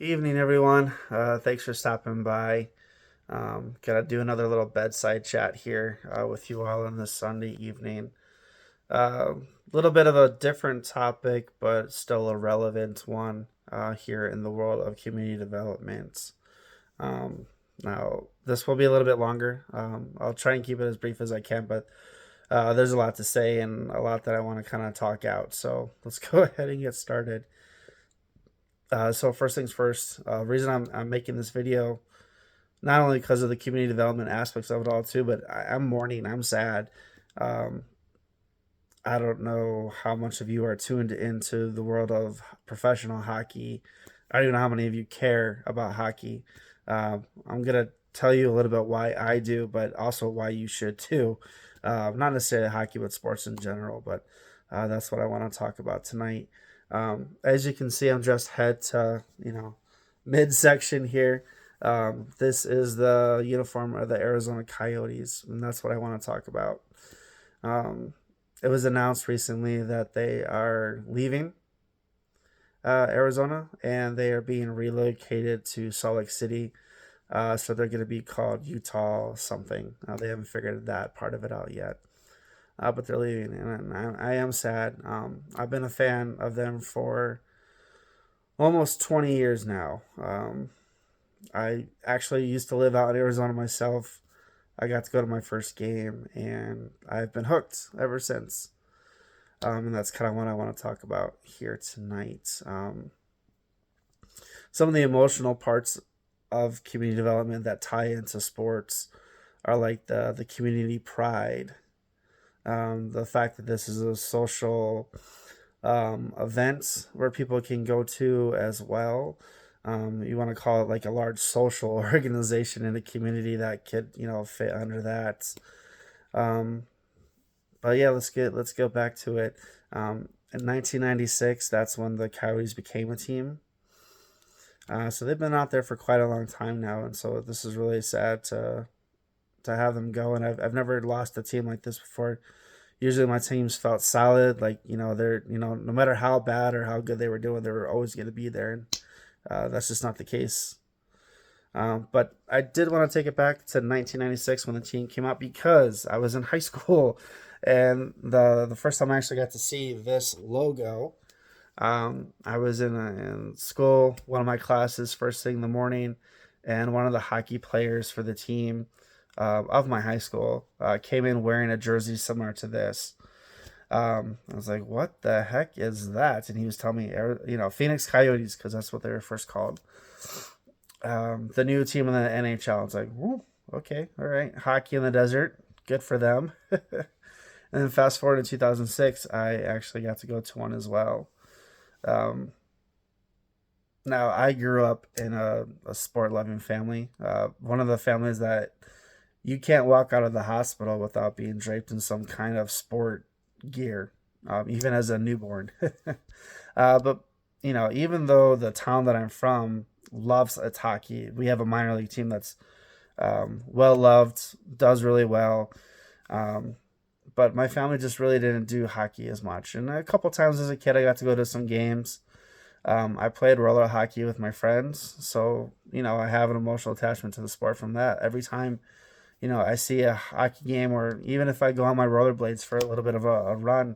Evening, everyone. Thanks for stopping by. Gonna do another little bedside chat here with you all on this Sunday evening. A little bit of a different topic, but still a relevant one here in the world of community development. Um, Now, this will be a little bit longer. I'll try and keep it as brief as I can, but there's a lot to say and a lot that I want to kind of talk out. So let's go ahead and get started. So first things first, reason I'm making this video not only because of the community development aspects of it all too, but I'm mourning. I'm sad. Um, I don't know how much of you are tuned into the world of professional hockey. I don't even know how many of you care about hockey. I'm gonna tell you a little bit why I do, but also why you should too. Not necessarily hockey, but sports in general. But that's what I want to talk about tonight. As you can see, I'm just head to midsection here. This is the uniform of the Arizona Coyotes, and that's what I want to talk about. Um, it was announced recently that they are leaving Arizona and they are being relocated to Salt Lake City. So they're going to be called Utah something. They haven't figured that part of it out yet. But they're leaving, and I am sad. I've been a fan of them for almost 20 years now. I actually used to live out in Arizona myself. I got to go to my first game, and I've been hooked ever since. And that's kind of what I want to talk about here tonight. Some of the emotional parts of community development that tie into sports are like the community pride, the fact that this is a social event where people can go to as well. You want to call it like a large social organization in a community that could fit under that. Um, but yeah, let's go back to it. In 1996, that's when the Coyotes became a team. So they've been out there for quite a long time now, and so this is really sad to have them go. And I've never lost a team like this before. Usually my teams felt solid, like they're no matter how bad or how good they were doing, they were always going to be there, and that's just not the case. But I did want to take it back to 1996 when the team came out because I was in high school, and the first time I actually got to see this logo, I was in school, one of my classes, first thing in the morning, and one of the hockey players for the team of my high school came in wearing a jersey similar to this. I was like, "What the heck is that?" And he was telling me, Phoenix Coyotes, because that's what they were first called. The new team in the NHL. I was like, "Ooh, okay, all right, hockey in the desert, good for them." And then fast forward to 2006, I actually got to go to one as well. Um, Now, I grew up in a sport loving family. One of the families that you can't walk out of the hospital without being draped in some kind of sport gear, even as a newborn. But even though the town that I'm from loves its hockey, we have a minor league team that's well loved, does really well. Um, but my family just really didn't do hockey as much. And a couple times as a kid, I got to go to some games. I played roller hockey with my friends, so I have an emotional attachment to the sport from that. Every time I see a hockey game, or even if I go on my rollerblades for a little bit of a run,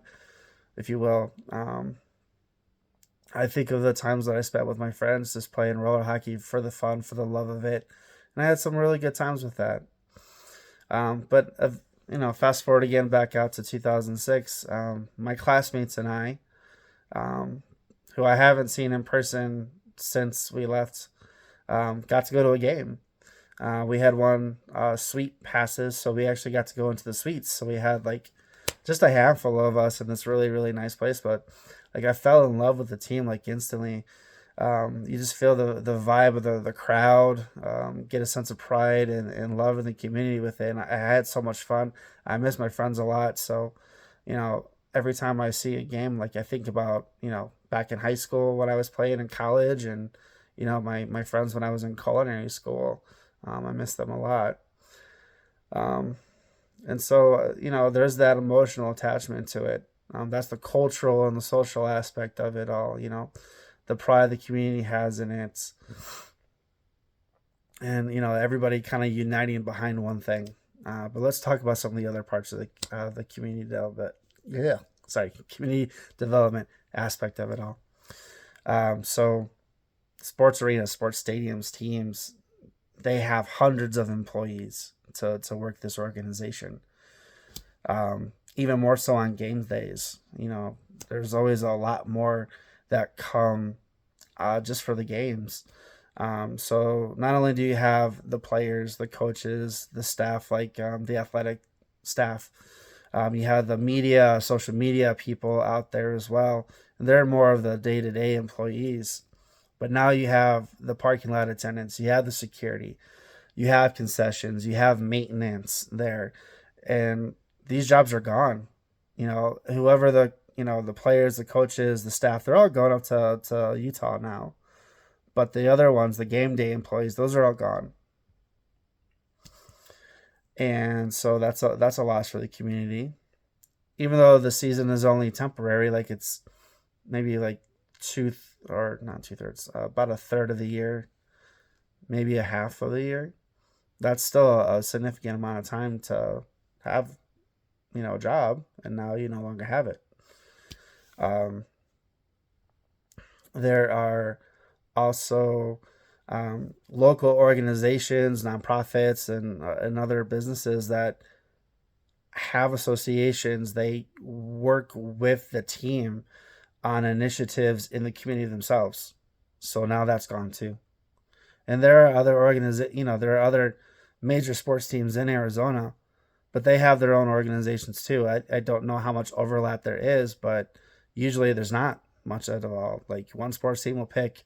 if you will, I think of the times that I spent with my friends just playing roller hockey for the fun, for the love of it, and I had some really good times with that. But fast forward again back out to 2006, my classmates and I, um, who I haven't seen in person since we left, got to go to a game. We had one suite passes, so we actually got to go into the suites. So we had like just a handful of us in this really really nice place. But like I fell in love with the team like instantly. You just feel the vibe of the crowd, get a sense of pride and love in the community with it. And I had so much fun. I miss my friends a lot. So, every time I see a game, like I think about, back in high school when I was playing in college and, my friends when I was in culinary school. I miss them a lot. Um, and so, there's that emotional attachment to it. That's the cultural and the social aspect of it all. the pride the community has in it, and everybody kind of uniting behind one thing. But let's talk about some of the other parts of the community development. Yeah, sorry, community development aspect of it all. So sports arenas, sports stadiums, teams, they have hundreds of employees to work this organization. Even more so on game days. There's always a lot more that come just for the games. So not only do you have the players, the coaches, the staff, like the athletic staff, you have the media, social media people out there as well. And they're more of the day to day employees. But now you have the parking lot attendants, you have the security, you have concessions, you have maintenance there. And these jobs are gone. Whoever the players, the coaches, the staff, they're all going up to Utah now. But the other ones, the game day employees, those are all gone. And so that's a loss for the community. Even though the season is only temporary, like it's maybe like or not 2/3, about a third of the year, maybe a half of the year. That's still a significant amount of time to have, a job, and now you no longer have it. Um, there are also local organizations, nonprofits, and other businesses that have associations. They work with the team on initiatives in the community themselves. So now that's gone too. And there are there are other major sports teams in Arizona, but they have their own organizations too. I don't know how much overlap there is, but usually there's not much at all. Like one sports team will pick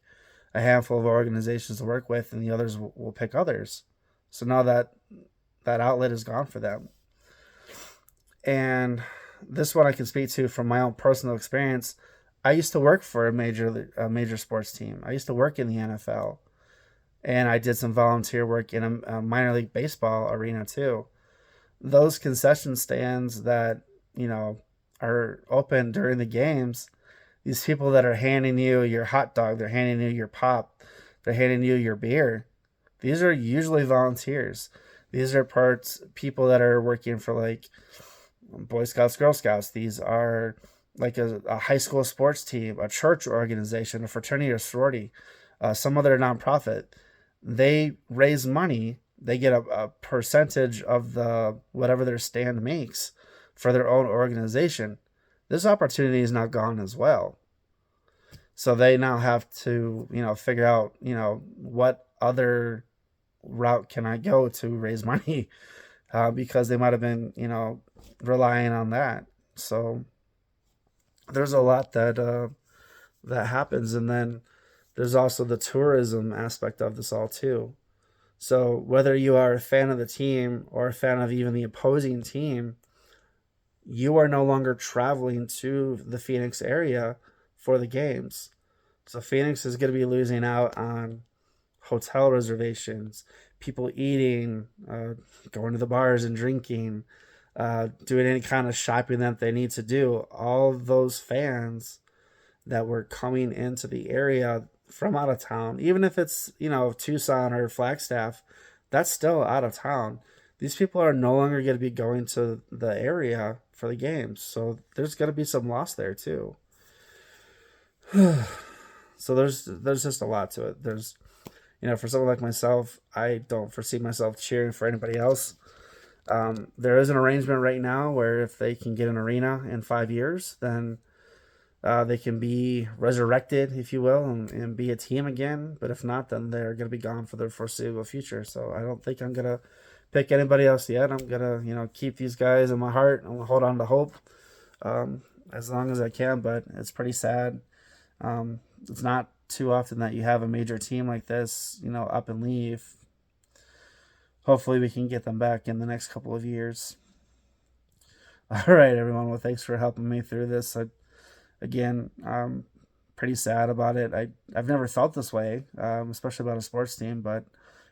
a handful of organizations to work with, and the others will pick others. So now that outlet is gone for them. And this one I can speak to from my own personal experience. I used to work for a major sports team. I used to work in the NFL, and I did some volunteer work in a minor league baseball arena too. Those concession stands that are open during the games, these people that are handing you your hot dog, they're handing you your pop, they're handing you your beer. These are usually volunteers. These are people that are working for like Boy Scouts, Girl Scouts. These are like a high school sports team, a church organization, a fraternity or sorority, some other nonprofit. They raise money. They get a percentage of the whatever their stand makes for their own organization. This opportunity is now gone as well. So they now have to, figure out, what other route can I go to raise money, because they might have been, relying on that. So there's a lot that happens, and then there's also the tourism aspect of this all too. So whether you are a fan of the team or a fan of even the opposing team, you are no longer traveling to the Phoenix area for the games. So Phoenix is going to be losing out on hotel reservations, people eating, going to the bars and drinking, doing any kind of shopping that they need to do. All those fans that were coming into the area from out of town, even if it's, Tucson or Flagstaff, that's still out of town. These people are no longer going to be going to the area for the games. So there's going to be some loss there too. So there's just a lot to it. There's, for someone like myself, I don't foresee myself cheering for anybody else. There is an arrangement right now where if they can get an arena in 5 years, then they can be resurrected, if you will, and be a team again. But if not, then they're going to be gone for the foreseeable future. So I don't think I'm going to pick anybody else yet. I'm going to, keep these guys in my heart. I'm going to hold on to hope as long as I can. But it's pretty sad. It's not too often that you have a major team like this, up and leave. Hopefully we can get them back in the next couple of years. All right, everyone. Well, thanks for helping me through this. Again, I'm pretty sad about it. I've never felt this way, especially about a sports team. But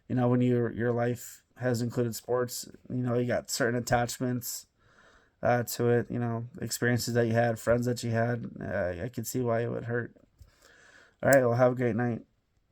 when your life has included sports, you got certain attachments to it. Experiences that you had, friends that you had. I could see why it would hurt. All right, well, have a great night.